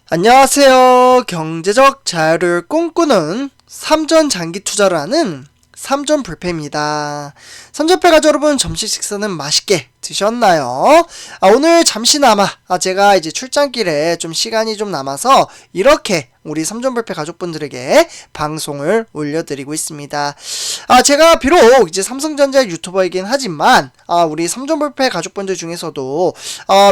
안녕하세요. 경제적 자유를 꿈꾸는 삼전 장기 투자를 하는 삼전 불패입니다. 삼전패 가족 여러분, 점심 식사는 맛있게 드셨나요? 오늘 잠시나마 제가 이제 출장길에 좀 시간이 좀 남아서 이렇게 우리 삼전불패 가족분들에게 방송을 올려드리고 있습니다. 제가 비록 이제 삼성전자 유튜버이긴 하지만 우리 삼전불패 가족분들 중에서도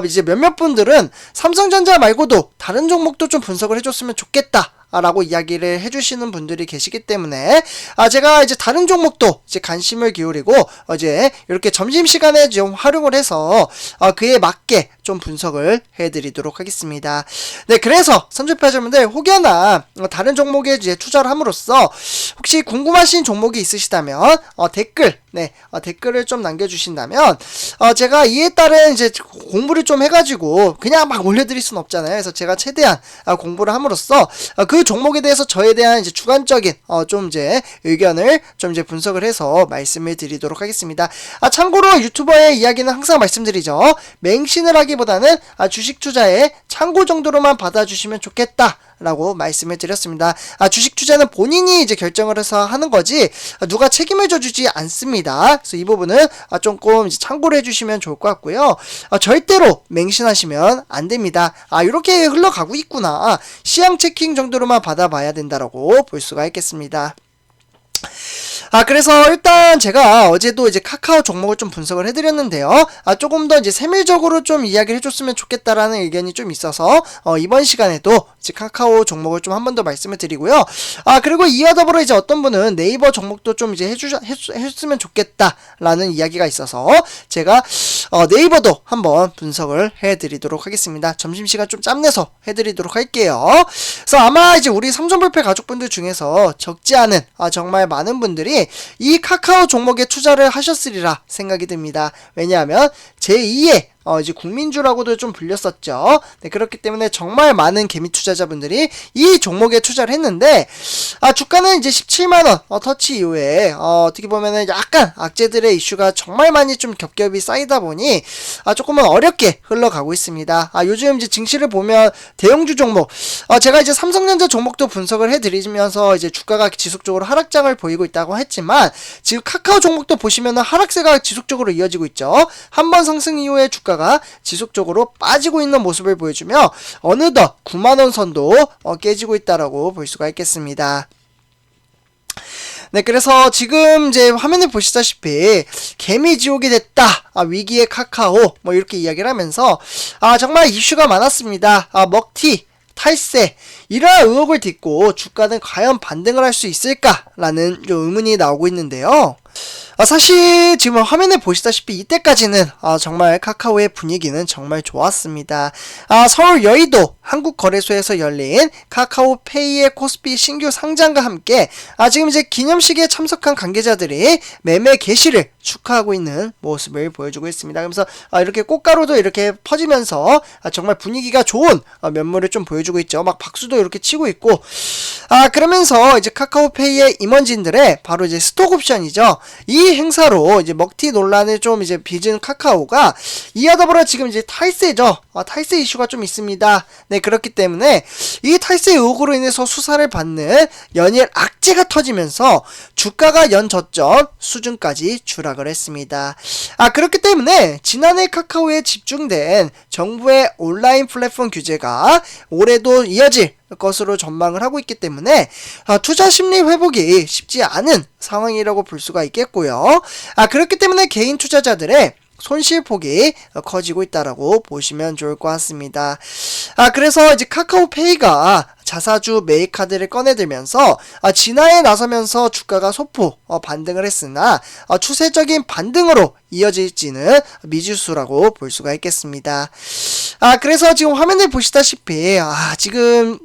이제 몇몇 분들은 삼성전자 말고도 다른 종목도 좀 분석을 해줬으면 좋겠다 라고 이야기를 해주시는 분들이 계시기 때문에 제가 이제 다른 종목도 이제 관심을 기울이고 이제 이렇게 점심시간에 좀 활용을 해서 그에 맞게 좀 분석을 해드리도록 하겠습니다. 네, 그래서 삼전패자분들 혹여나 다른 종목에 이제 투자를 함으로써 혹시 궁금하신 종목이 있으시다면 댓글을 좀 남겨주신다면 제가 이에 따른 이제 공부를 좀 해가지고 그냥 막 올려드릴 순 없잖아요. 그래서 제가 최대한 공부를 함으로써 그 종목에 대해서 저에 대한 이제 주관적인 좀 이제 의견을 좀 이제 분석을 해서 말씀을 드리도록 하겠습니다. 참고로 유튜버의 이야기는 항상 말씀드리죠. 맹신을 하기보다는 주식 투자에 참고 정도로만 받아주시면 좋겠다 라고 말씀을 드렸습니다. 주식 투자는 본인이 이제 결정을 해서 하는 거지 누가 책임을 져주지 않습니다. 그래서 이 부분은 조금 이제 참고를 해주시면 좋을 것 같고요. 절대로 맹신하시면 안 됩니다. 이렇게 흘러가고 있구나. 시향 체킹 정도로만 받아봐야 된다라고 볼 수가 있겠습니다. 그래서 일단 제가 어제도 이제 카카오 종목을 좀 분석을 해드렸는데요. 조금 더 이제 세밀적으로 좀 이야기를 해줬으면 좋겠다라는 의견이 좀 있어서 이번 시간에도 이제 카카오 종목을 좀 한 번 더 말씀을 드리고요. 그리고 이와 더불어 이제 어떤 분은 네이버 종목도 좀 이제 해줬으면 좋겠다라는 이야기가 있어서 제가 네이버도 한번 분석을 해드리도록 하겠습니다. 점심시간 좀 짬내서 해드리도록 할게요. 그래서 아마 이제 우리 삼전불패 가족분들 중에서 적지 않은 정말 많은 분들이 이 카카오 종목에 투자를 하셨으리라 생각이 듭니다. 왜냐하면 제2의 이제 국민주라고도 좀 불렸었죠. 네, 그렇기 때문에 정말 많은 개미 투자자분들이 이 종목에 투자를 했는데 주가는 이제 17만원 터치 이후에 어떻게 보면은 약간 악재들의 이슈가 정말 많이 좀 겹겹이 쌓이다 보니 조금은 어렵게 흘러가고 있습니다. 요즘 이제 증시를 보면 대형주 종목 제가 이제 삼성전자 종목도 분석을 해드리면서 이제 주가가 지속적으로 하락장을 보이고 있다고 했지만 지금 카카오 종목도 보시면은 하락세가 지속적으로 이어지고 있죠. 한번 상승 이후에 주가가 지속적으로 빠지고 있는 모습을 보여주며 어느덧 9만원 선도 깨지고 있다라고 볼 수가 있겠습니다. 네, 그래서 지금 이제 화면에 보시다시피 개미지옥이 됐다, 위기의 카카오 뭐 이렇게 이야기를 하면서 정말 이슈가 많았습니다. 먹튀, 탈세 이러한 의혹을 딛고 주가는 과연 반등을 할 수 있을까라는 의문이 나오고 있는데요. 사실 지금 화면에 보시다시피 이때까지는 정말 카카오의 분위기는 정말 좋았습니다. 서울 여의도 한국거래소에서 열린 카카오페이의 코스피 신규 상장과 함께 지금 이제 기념식에 참석한 관계자들이 매매 개시를 축하하고 있는 모습을 보여주고 있습니다. 그래서 이렇게 꽃가루도 이렇게 퍼지면서 정말 분위기가 좋은 면모를 좀 보여주고 있죠. 막 박수도 이렇게 치고 있고 그러면서 이제 카카오페이의 임원진들의 바로 이제 스톡옵션이죠. 이 행사로 이제 먹튀 논란을 좀 이제 빚은 카카오가 이와 더불어 지금 이제 탈세죠. 탈세 이슈가 좀 있습니다. 네, 그렇기 때문에 이 탈세 의혹으로 인해서 수사를 받는 연일 악재가 터지면서 주가가 연 저점 수준까지 추락을 했습니다. 그렇기 때문에 지난해 카카오에 집중된 정부의 온라인 플랫폼 규제가 올해도 이어질 것으로 전망을 하고 있기 때문에 투자 심리 회복이 쉽지 않은 상황이라고 볼 수가 있겠고요. 그렇기 때문에 개인 투자자들의 손실폭이 커지고 있다라고 보시면 좋을 것 같습니다. 그래서 이제 카카오페이가 자사주 매입 카드를 꺼내들면서 진화에 나서면서 주가가 소폭 반등을 했으나 추세적인 반등으로 이어질지는 미지수라고 볼 수가 있겠습니다. 그래서 지금 화면을 보시다시피 지금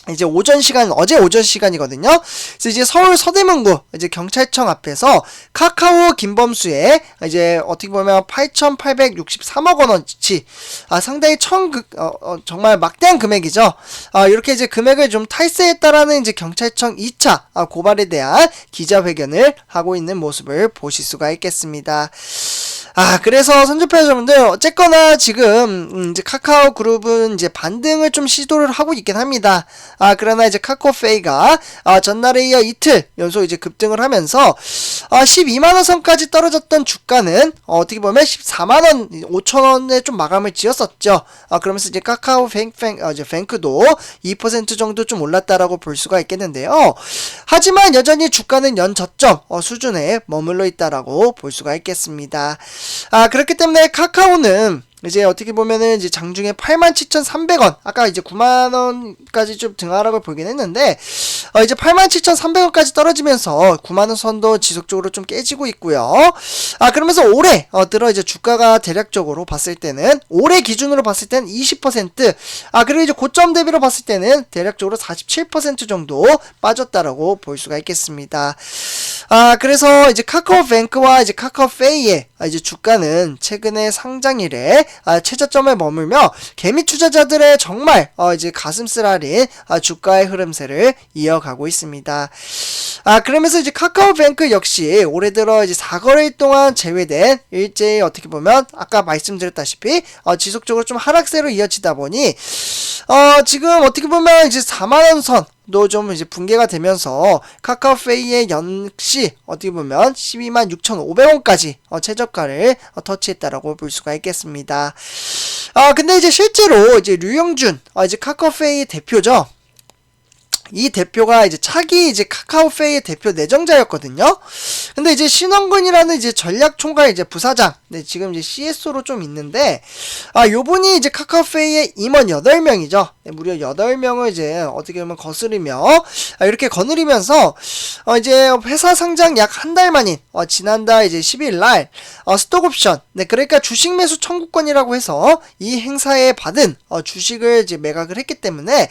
이제 어제 오전 시간이거든요. 그래서 이제 서울 서대문구 이제 경찰청 앞에서 카카오 김범수의 이제 어떻게 보면 8,863억 원어치 상당히 정말 막대한 금액이죠. 이렇게 이제 금액을 좀 탈세했다라는 이제 경찰청 2차 고발에 대한 기자회견을 하고 있는 모습을 보실 수가 있겠습니다. 그래서 선조파 여러분들, 어쨌거나 지금, 이제 카카오 그룹은 이제 반등을 좀 시도를 하고 있긴 합니다. 그러나 이제 카카오페이가, 전날에 이어 이틀 연속 이제 급등을 하면서, 12만원 선까지 떨어졌던 주가는, 어떻게 보면 14만원, 5천원에 좀 마감을 지었었죠. 그러면서 이제 카카오 이제 뱅크도 2% 정도 좀 올랐다라고 볼 수가 있겠는데요. 하지만 여전히 주가는 연저점, 수준에 머물러 있다라고 볼 수가 있겠습니다. 그렇기 때문에 카카오는 이제 어떻게 보면은 이제 장중에 87,300원, 아까 이제 9만원까지 좀 등하락을 보긴 했는데, 이제 87,300원까지 떨어지면서 9만원 선도 지속적으로 좀 깨지고 있고요. 그러면서 올해, 들어 이제 주가가 대략적으로 봤을 때는, 올해 기준으로 봤을 때는 20%, 그리고 이제 고점 대비로 봤을 때는 대략적으로 47% 정도 빠졌다라고 볼 수가 있겠습니다. 그래서 이제 카카오뱅크와 이제 카카오페이의 이제 주가는 최근에 상장일에 최저점에 머물며 개미 투자자들의 정말 이제 가슴 쓰라린 주가의 흐름세를 이어가고 있습니다. 그러면서 이제 카카오뱅크 역시 올해 들어 이제 4거래일 동안 제외된 일제히 어떻게 보면 아까 말씀드렸다시피 지속적으로 좀 하락세로 이어지다 보니 지금 어떻게 보면 이제 4만원 선도 좀 이제 붕괴가 되면서 카카오페이의 역시 어떻게 보면 12만 6,500원까지 최저가를 터치했다라고 볼 수가 있겠습니다. 근데 이제 실제로 이제 류영준 이제 카카오페이 대표죠. 이 대표가 이제 차기 이제 카카오페이의 대표 내정자였거든요. 근데 이제 신원근이라는 이제 전략총괄 이제 부사장, 지금 이제 CSO로 좀 있는데, 요분이 이제 카카오페이의 임원 8명이죠. 무려 8명을 이제 어떻게 보면 거스르며, 이렇게 거느리면서, 이제 회사 상장 약 한 달 만인, 지난달 이제 10일 날, 스톡옵션, 그러니까 주식 매수 청구권이라고 해서 이 행사에 받은, 주식을 이제 매각을 했기 때문에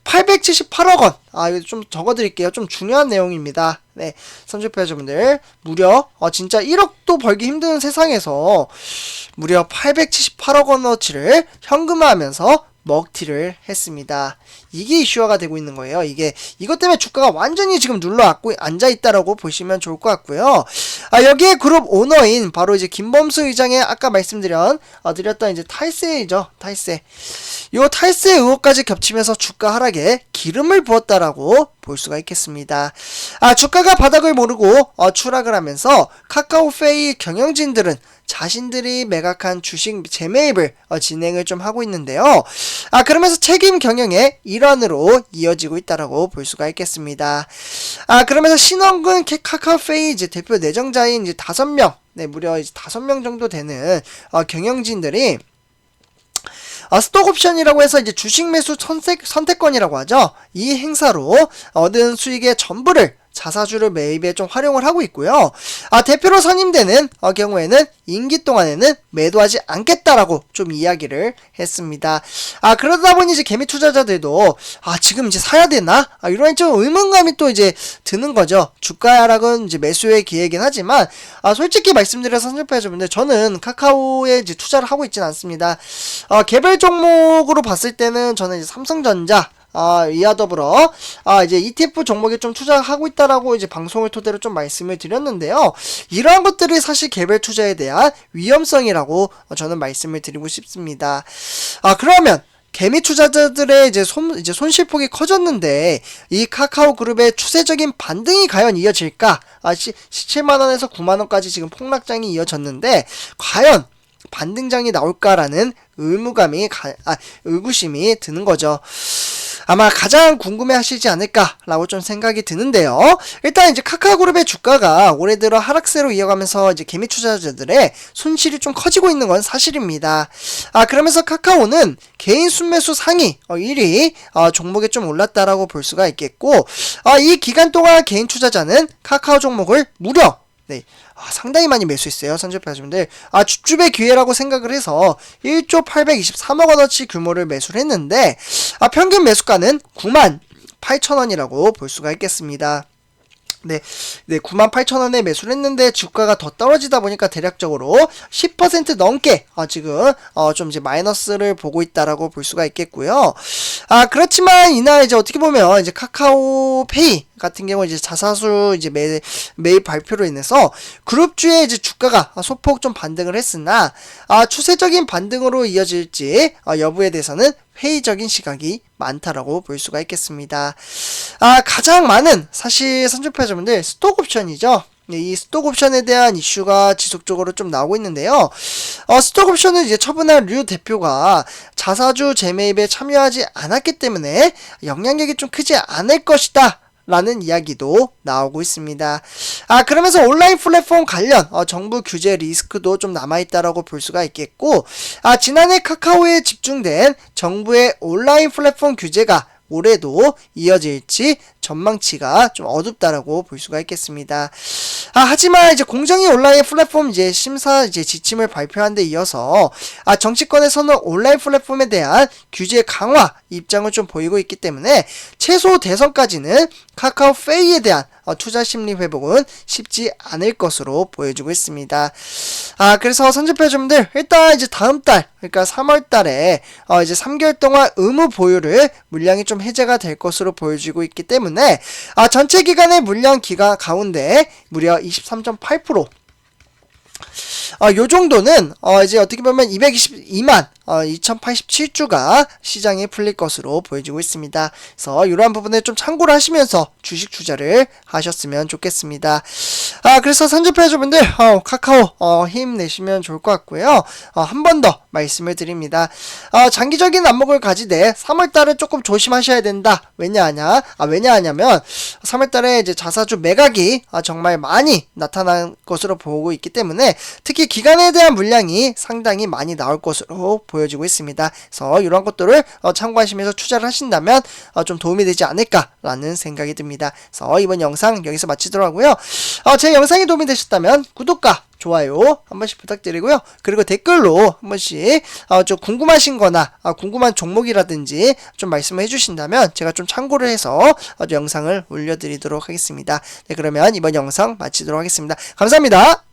878억 원, 이거 좀 적어드릴게요. 좀 중요한 내용입니다. 선주표자분들 무려 진짜 1억도 벌기 힘든 세상에서 무려 878억 원어치를 현금화하면서 먹튀를 했습니다. 이게 이슈화가 되고 있는 거예요. 이것 때문에 주가가 완전히 지금 눌러앉고 앉아있다라고 보시면 좋을 것 같고요. 여기에 그룹 오너인 바로 이제 김범수 의장의 아까 드렸던 이제 탈세이죠. 탈세. 요 탈세 의혹까지 겹치면서 주가 하락에 기름을 부었다라고 볼 수가 있겠습니다. 주가가 바닥을 모르고 추락을 하면서 카카오페이 경영진들은 자신들이 매각한 주식 재매입을 진행을 좀 하고 있는데요. 그러면서 책임 경영의 일환으로 이어지고 있다라고 볼 수가 있겠습니다. 그러면서 신원근 카카오페이 이제 대표 내정자인 이제 5명, 무려 이제 5명 정도 되는 경영진들이 스톡옵션이라고 해서 이제 주식 매수 선택권이라고 하죠. 이 행사로 얻은 수익의 전부를 자사주를 매입에 좀 활용을 하고 있고요. 대표로 선임되는 경우에는 임기 동안에는 매도하지 않겠다라고 좀 이야기를 했습니다. 그러다 보니 이제 개미 투자자들도 지금 이제 사야 되나? 이런 좀 의문감이 또 이제 드는 거죠. 주가 하락은 이제 매수의 기회이긴 하지만 솔직히 말씀드려서 선전파여러분들, 저는 카카오에 이제 투자를 하고 있지는 않습니다. 개별 종목으로 봤을 때는 저는 이제 삼성전자 이와 더불어 이제 ETF 종목에 좀 투자하고 있다라고 이제 방송을 토대로 좀 말씀을 드렸는데요. 이러한 것들이 사실 개별 투자에 대한 위험성이라고 저는 말씀을 드리고 싶습니다. 그러면 개미 투자자들의 이제 손실폭이 커졌는데 이 카카오 그룹의 추세적인 반등이 과연 이어질까? 17만원에서 9만원까지 지금 폭락장이 이어졌는데 과연 반등장이 나올까라는 의구심이 드는 거죠. 아마 가장 궁금해 하시지 않을까라고 좀 생각이 드는데요. 일단 이제 카카오그룹의 주가가 올해 들어 하락세로 이어가면서 이제 개미 투자자들의 손실이 좀 커지고 있는 건 사실입니다. 그러면서 카카오는 개인 순매수 상위 1위 종목에 좀 올랐다라고 볼 수가 있겠고, 이 기간 동안 개인 투자자는 카카오 종목을 무려 상당히 많이 매수했어요. 선제파주분들. 줍줍의 기회라고 생각을 해서 1조 823억 원어치 규모를 매수를 했는데, 평균 매수가는 9만 8천원이라고 볼 수가 있겠습니다. 98,000원에 매수를 했는데 주가가 더 떨어지다 보니까 대략적으로 10% 넘게 지금 좀 이제 마이너스를 보고 있다라고 볼 수가 있겠고요. 그렇지만 이날 이제 어떻게 보면 이제 카카오페이 같은 경우 이제 자사수 이제 매입 발표로 인해서 그룹주의 이제 주가가 소폭 좀 반등을 했으나 추세적인 반등으로 이어질지 여부에 대해서는 회의적인 시각이 많다라고 볼 수가 있겠습니다. 가장 많은 사실 선주파자분들 스톡 옵션이죠. 이 스톡 옵션에 대한 이슈가 지속적으로 좀 나오고 있는데요. 스톡 옵션은 이제 처분한 류 대표가 자사주 재매입에 참여하지 않았기 때문에 영향력이 좀 크지 않을 것이다 라는 이야기도 나오고 있습니다. 그러면서 온라인 플랫폼 관련 정부 규제 리스크도 좀 남아있다라고 볼 수가 있겠고, 지난해 카카오에 집중된 정부의 온라인 플랫폼 규제가 올해도 이어질지 전망치가 좀 어둡다라고 볼 수가 있겠습니다. 하지만 이제 공정위 온라인 플랫폼 이제 심사 이제 지침을 발표한 데 이어서 정치권에서는 온라인 플랫폼에 대한 규제 강화 입장을 좀 보이고 있기 때문에 최소 대선까지는 카카오페이에 대한 투자 심리 회복은 쉽지 않을 것으로 보여지고 있습니다. 그래서 선주표주분들 일단 이제 다음 달 그러니까 3월 달에 이제 3개월 동안 의무 보유를 물량이 좀 해제가 될 것으로 보여지고 있기 때문에 전체 기간의 물량 기간 가운데 무려 23.8%. 요 정도는 이제 어떻게 보면 222만 2087주가 시장에 풀릴 것으로 보여지고 있습니다. 그래서 이러한 부분에 좀 참고를 하시면서 주식 투자를 하셨으면 좋겠습니다. 그래서 선주표주분들 카카오 힘내시면 좋을 것 같고요. 한 번 더 말씀을 드립니다. 장기적인 안목을 가지되 3월달은 조금 조심하셔야 된다. 왜냐하냐면 3월달에 이제 자사주 매각이 정말 많이 나타난 것으로 보고 있기 때문에 특히 기간에 대한 물량이 상당히 많이 나올 것으로 보여지고 있습니다. 그래서 이런 것들을 참고하시면서 투자를 하신다면 좀 도움이 되지 않을까라는 생각이 듭니다. 그래서 이번 영상 여기서 마치도록 하고요. 제 영상이 도움이 되셨다면 구독과 좋아요 한 번씩 부탁드리고요. 그리고 댓글로 한 번씩 좀 궁금하신 거나 궁금한 종목이라든지 좀 말씀을 해주신다면 제가 좀 참고를 해서 영상을 올려드리도록 하겠습니다. 네, 그러면 이번 영상 마치도록 하겠습니다. 감사합니다.